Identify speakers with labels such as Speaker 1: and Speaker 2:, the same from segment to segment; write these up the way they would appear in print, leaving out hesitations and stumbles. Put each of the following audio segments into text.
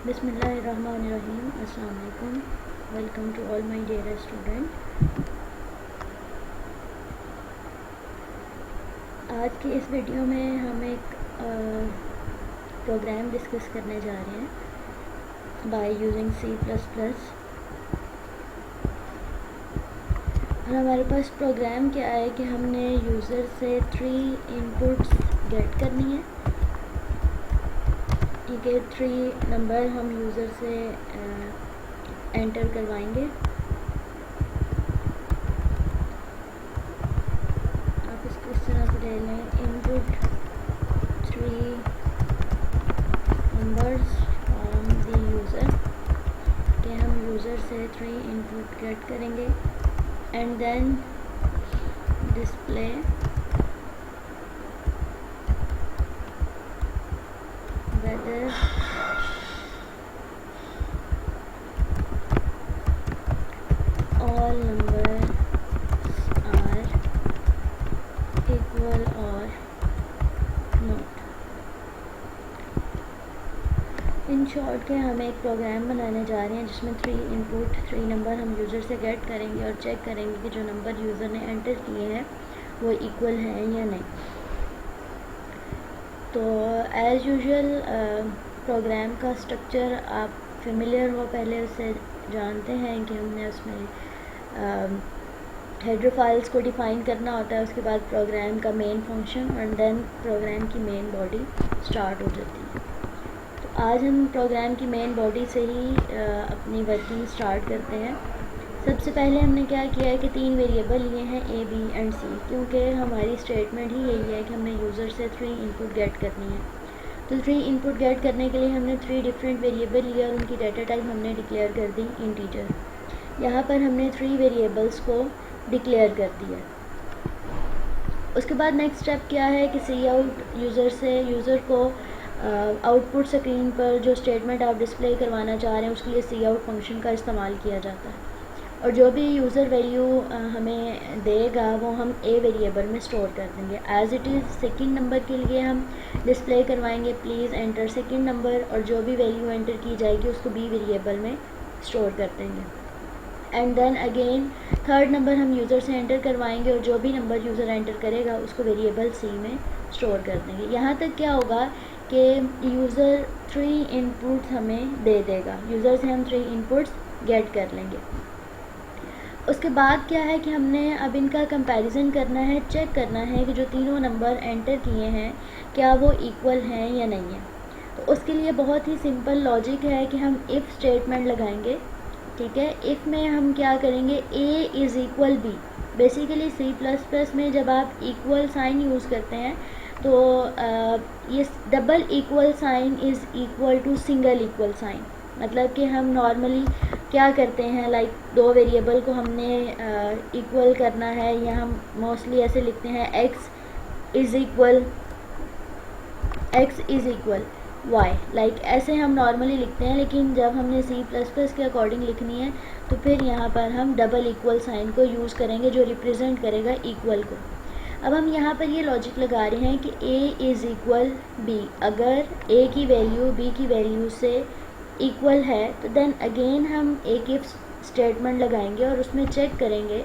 Speaker 1: बिस्मिल्लाहिर्रहमानिर्रहीम। अस्सलाम वालेकुम। Welcome to all my dear student. आज की इस वीडियो में हम एक प्रोग्राम डिस्कस करने जा रहे हैं बाय यूजिंग C++। और हमारे पास प्रोग्राम क्या है कि हमने यूज़र से 3 इनपुट्स गेट करनी है। ठीक है, 3 नंबर हम यूज़र से एंटर करवाएंगे। आप इसको इस तरह से ले लें, input 3 numbers from the user, कि हम यूज़र से 3 इनपुट गेट करेंगे and then display whether all numbers are equal or not। In short के हम एक प्रोग्राम बनाने जा रहे हैं जिसमें 3 नंबर हम यूज़र से गेट करेंगे और चेक करेंगे कि जो नंबर यूज़र ने एंटर किए हैं वो इक्वल हैं या नहीं। तो एज़ यूजुअल प्रोग्राम का स्ट्रक्चर आप फेमिलियर हो, पहले उससे जानते हैं कि हमने उसमें हेडर फाइल्स को डिफ़ाइन करना होता है, उसके बाद प्रोग्राम का मेन फंक्शन और देन प्रोग्राम की मेन बॉडी स्टार्ट हो जाती है। तो आज हम प्रोग्राम की मेन बॉडी से ही अपनी वर्किंग स्टार्ट करते हैं। सबसे पहले हमने क्या किया है कि 3 वेरिएबल लिए हैं A, B एंड C, क्योंकि हमारी स्टेटमेंट ही यही है कि हमने यूज़र से 3 इनपुट गेट करनी है। तो 3 इनपुट गेट करने के लिए हमने 3 डिफरेंट वेरिएबल लिए और उनकी डाटा टाइप हमने डिक्लेयर कर दी इंटीजर। यहाँ पर हमने 3 वेरिएबल्स को डिक्लेयर कर दिया। उसके बाद नेक्स्ट स्टेप क्या है कि सी आउट यूज़र को आउटपुट स्क्रीन पर जो स्टेटमेंट आप डिस्प्ले करवाना चाह रहे हैं उसके लिए सी आउट फंक्शन का इस्तेमाल किया जाता है, और जो भी यूज़र वैल्यू हमें देगा वो हम A वेरिएबल में स्टोर कर देंगे। As it is second number के लिए हम डिस्प्ले करवाएंगे प्लीज़ एंटर सेकंड नंबर, और जो भी वैल्यू एंटर की जाएगी उसको B वेरिएबल में स्टोर कर देंगे। And then again third number हम यूज़र से एंटर करवाएंगे और जो भी नंबर यूज़र एंटर करेगा उसको वेरिएबल C में स्टोर कर देंगे। यहाँ तक क्या होगा कि यूज़र 3 इनपुट्स हमें दे देगा, यूज़र से हम 3 इनपुट्स गेट कर लेंगे। उसके बाद क्या है कि हमने अब इनका कंपैरिजन करना है, चेक करना है कि जो तीनों नंबर एंटर किए हैं क्या वो इक्वल हैं या नहीं है। तो उसके लिए बहुत ही सिंपल लॉजिक है कि हम इफ़ स्टेटमेंट लगाएंगे। ठीक है, इफ़ में हम क्या करेंगे, A is equal B। Basically C++ में जब आप इक्वल साइन यूज़ करते हैं तो ये double equal sign is equal to single equal sign. मतलब कि हम नॉर्मली क्या करते हैं, लाइक 2 वेरिएबल को हमने इक्वल करना है, या हम मोस्टली ऐसे लिखते हैं x is equal y, like ऐसे हम नॉर्मली लिखते हैं। लेकिन जब हमने C++ के अकॉर्डिंग लिखनी है तो फिर यहाँ पर हम डबल इक्वल साइन को यूज़ करेंगे जो रिप्रेजेंट करेगा इक्वल को। अब हम यहाँ पर ये लॉजिक लगा रहे हैं कि A इज़ इक्वल B। अगर A की वैल्यू B की वैल्यू से इक्वल है तो देन अगेन हम एक इफ स्टेटमेंट लगाएंगे और उसमें चेक करेंगे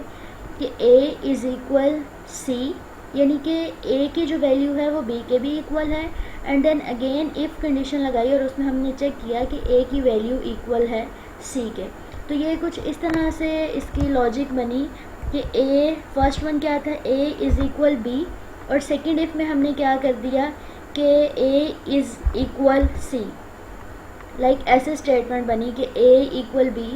Speaker 1: कि A इज़ इक्वल C, यानी कि A की जो वैल्यू है वो B के भी इक्वल है। And then again if condition लगाई और उसमें हमने चेक किया कि A की वैल्यू इक्वल है C के। तो ये कुछ इस तरह से इसकी लॉजिक बनी कि A फर्स्ट वन क्या था, A इज़ इक्वल B, और सेकेंड इफ़ में हमने क्या कर दिया कि A is equal C। Like ऐसे स्टेटमेंट बनी कि A इक्वल B।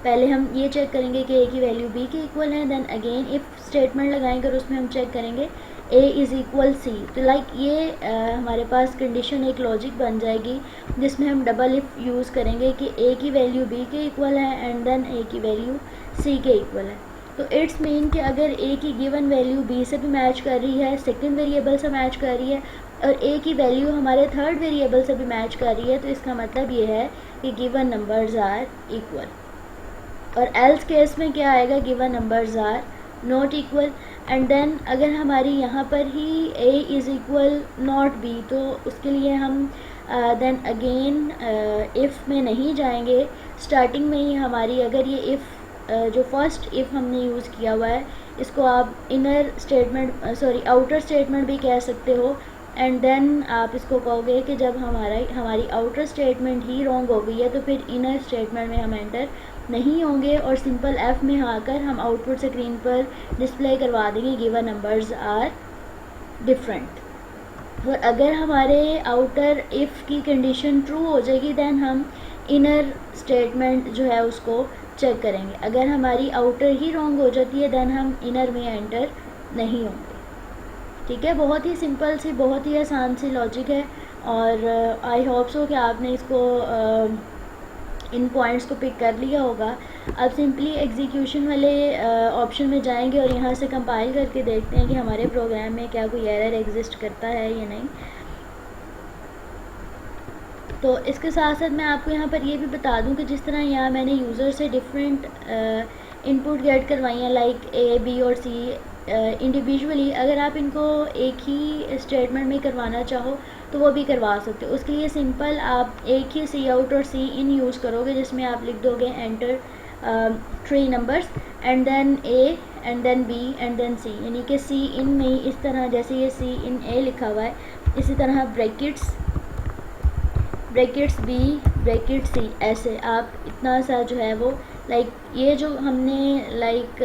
Speaker 1: पहले हम ये चेक करेंगे कि A की वैल्यू B के इक्वल है, देन अगेन इफ़ स्टेटमेंट लगाएंगे और उसमें हम चेक करेंगे A इज़ इक्वल C। तो लाइक ये हमारे पास कंडीशन एक लॉजिक बन जाएगी जिसमें हम डबल इफ़ यूज़ करेंगे कि A की वैल्यू B के इक्वल है एंड देन A की वैल्यू C के इक्वल है। तो इट्स मीन कि अगर A की गिवन वैल्यू B से भी मैच कर रही है, सेकेंड वेरिएबल से मैच कर रही है, और A की वैल्यू हमारे थर्ड वेरिएबल से भी मैच कर रही है, तो इसका मतलब ये है कि गिवन नंबर्स आर इक्वल। और एल्स केस में क्या आएगा, given numbers are not equal. And then अगर हमारी यहाँ पर ही A is equal not B, तो उसके लिए हम देन अगेन इफ़ में नहीं जाएंगे, स्टार्टिंग में ही हमारी अगर ये इफ़ जो फर्स्ट इफ़ हमने यूज़ किया हुआ है इसको आप इनर स्टेटमेंट आउटर स्टेटमेंट भी कह सकते हो, एंड देन आप इसको कहोगे कि जब हमारी आउटर स्टेटमेंट ही रॉन्ग हो गई है तो फिर इनर स्टेटमेंट में हम एंटर नहीं होंगे और सिंपल एफ में आकर हम आउटपुट स्क्रीन पर डिस्प्ले करवा देंगे गिवन नंबर्स आर डिफरेंट। और अगर हमारे आउटर इफ़ की कंडीशन ट्रू हो जाएगी देन हम इनर स्टेटमेंट जो है उसको चेक करेंगे। अगर हमारी आउटर ही रॉन्ग हो जाती है देन हम इनर में एंटर नहीं होंगे। ठीक है, बहुत ही सिंपल सी, बहुत ही आसान सी लॉजिक है और आई होप सो कि आपने इसको इन पॉइंट्स को पिक कर लिया होगा। अब सिंपली एग्जीक्यूशन वाले ऑप्शन में जाएंगे और यहाँ से कंपाइल करके देखते हैं कि हमारे प्रोग्राम में क्या कोई एरर एग्जिस्ट करता है या नहीं। तो इसके साथ साथ मैं आपको यहाँ पर ये भी बता दूँ कि जिस तरह यहाँ मैंने यूज़र से डिफरेंट इनपुट गेट करवाई हैं लाइक ए बी और सी इंडिविजुअली, अगर आप इनको एक ही स्टेटमेंट में करवाना चाहो तो वो भी करवा सकते हो। उसके लिए सिंपल आप एक ही सी आउट और सी इन यूज़ करोगे जिसमें आप लिख दोगे enter 3 numbers and then A and then B and then C, यानी कि सी इन में ही इस तरह जैसे ये सी इन ए लिखा हुआ है इसी तरह ब्रैकेट्स बी ब्रैकेट सी, ऐसे आप इतना सा जो है वो लाइक ये जो हमने लाइक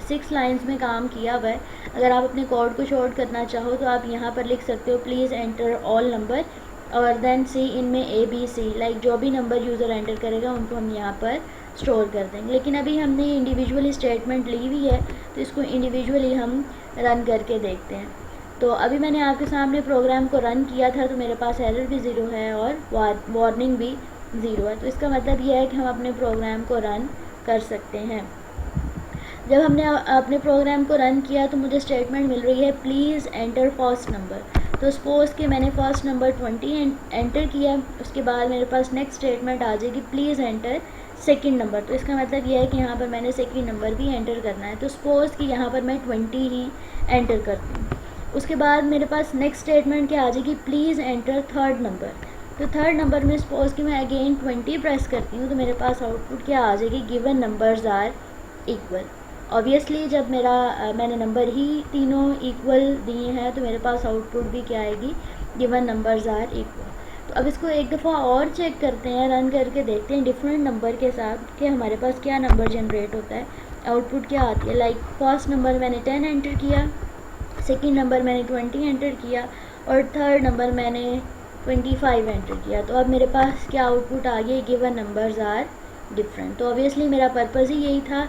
Speaker 1: 6 लाइंस में काम किया हुआ है, अगर आप अपने कोड को शॉर्ट करना चाहो तो आप यहाँ पर लिख सकते हो प्लीज़ एंटर ऑल नंबर और देन सी इनमें ए बी सी, लाइक जो भी नंबर यूज़र एंटर करेगा उनको हम यहाँ पर स्टोर कर देंगे। लेकिन अभी हमने इंडिविजुअली स्टेटमेंट ली हुई है तो इसको इंडिविजुअली हम रन करके देखते हैं। तो अभी मैंने आपके सामने प्रोग्राम को रन किया था तो मेरे पास एरर भी 0 है और वार्निंग भी 0 है। तो इसका मतलब यह है कि हम अपने प्रोग्राम को रन कर सकते हैं। जब हमने अपने प्रोग्राम को रन किया तो मुझे स्टेटमेंट मिल रही है प्लीज़ एंटर फर्स्ट नंबर। तो सपोज़ कि मैंने फर्स्ट नंबर 20 एंटर किया, उसके बाद मेरे पास नेक्स्ट स्टेटमेंट आ जाएगी प्लीज़ एंटर सेकंड नंबर। तो इसका मतलब यह है कि यहाँ पर मैंने सेकंड नंबर भी एंटर करना है। तो सपोज़ कि यहाँ पर मैं 20 ही एंटर करती हूँ। उसके बाद मेरे पास नेक्स्ट स्टेटमेंट क्या आ जाएगी प्लीज़ एंटर थर्ड नंबर। तो थर्ड नंबर में सपोज़ कि मैं अगेन 20 प्रेस करती हूँ तो मेरे पास आउटपुट क्या आ जाएगी given numbers are equal. Obviously जब मैंने नंबर ही तीनों इक्वल दिए हैं तो मेरे पास आउटपुट भी क्या आएगी गिवन नंबर्स आर इक्वल। तो अब इसको एक दफ़ा और चेक करते हैं, रन करके देखते हैं डिफरेंट नंबर के साथ कि हमारे पास क्या नंबर जनरेट होता है, आउटपुट क्या आती है। लाइक फर्स्ट नंबर मैंने 10 एंटर किया, सेकेंड नंबर मैंने 20 एंटर किया और थर्ड नंबर मैंने 25 एंटर किया। तो अब मेरे पास क्या आउटपुट आ गया गिवन नंबर्स आर डिफरेंट। तो ऑब्वियसली मेरा पर्पज़ ही यही था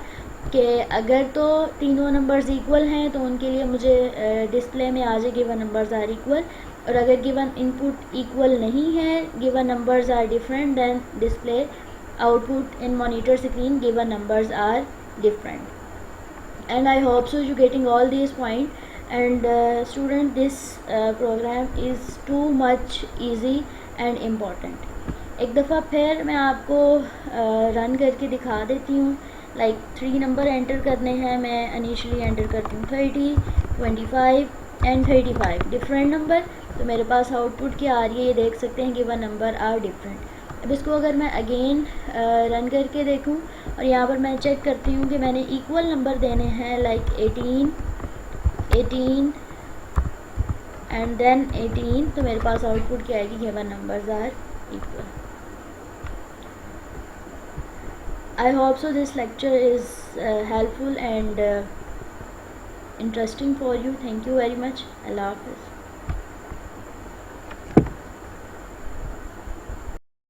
Speaker 1: कि अगर तो तीनों नंबर्स इक्वल हैं तो उनके लिए मुझे डिस्प्ले में आ जाए गिवन नंबर्स आर इक्वल, और अगर गिवन इनपुट इक्वल नहीं है given numbers are different then display output in monitor screen given numbers are different. And I hope so you getting all this point and student this program is too much easy and important। एक दफ़ा फिर मैं आपको run करके दिखा देती हूँ। Like 3 number enter करने हैं, मैं इनिशियली एंटर करती हूँ 30, 25 एंड 35 डिफरेंट नंबर। तो मेरे पास आउटपुट क्या आ रही है ये देख सकते हैं गिवन नंबर आर डिफरेंट। अब इसको अगर मैं अगेन रन करके देखूँ और यहाँ पर मैं चेक करती हूँ कि मैंने इक्वल नंबर देने हैं लाइक 18 एंड देन 18, तो मेरे पास आउटपुट क्या आएगी given numbers are equal. I hope so this lecture is helpful and interesting for you. Thank you very much. अल्लाह हाफिज़।